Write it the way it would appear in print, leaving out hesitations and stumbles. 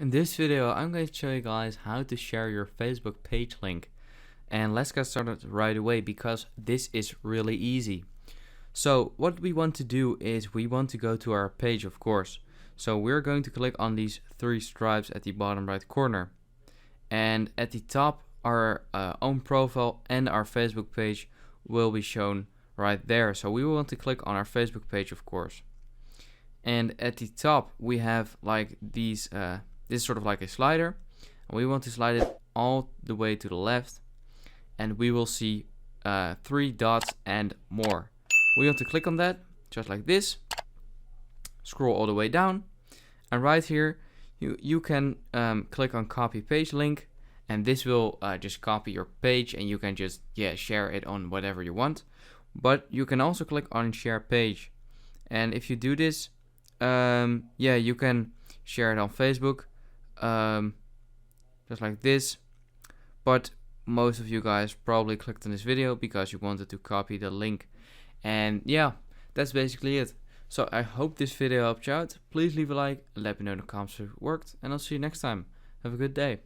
In this video, I'm going to show you guys how to share your Facebook page link. And let's get started right away because this is really easy. So what we want to do is we want to go to our page, of course. So we're going to click on these three stripes at the bottom right corner. And at the top, our own profile and our Facebook page will be shown right there. So we want to click on our Facebook page, of course. And at the top, we have like these this is sort of like a slider, and we want to slide it all the way to the left, and we will see three dots and more. We want to click on that just like this, scroll all the way down, and right here you can click on copy page link, and this will just copy your page, and you can just share it on whatever you want. But you can also click on share page, and if you do this, you can share it on Facebook, just like this. But most of you guys probably clicked on this video because you wanted to copy the link. And yeah, that's basically it. So I hope this video helped you out. Please leave a like, let me know in the comments if it worked, and I'll see you next time. Have a good day.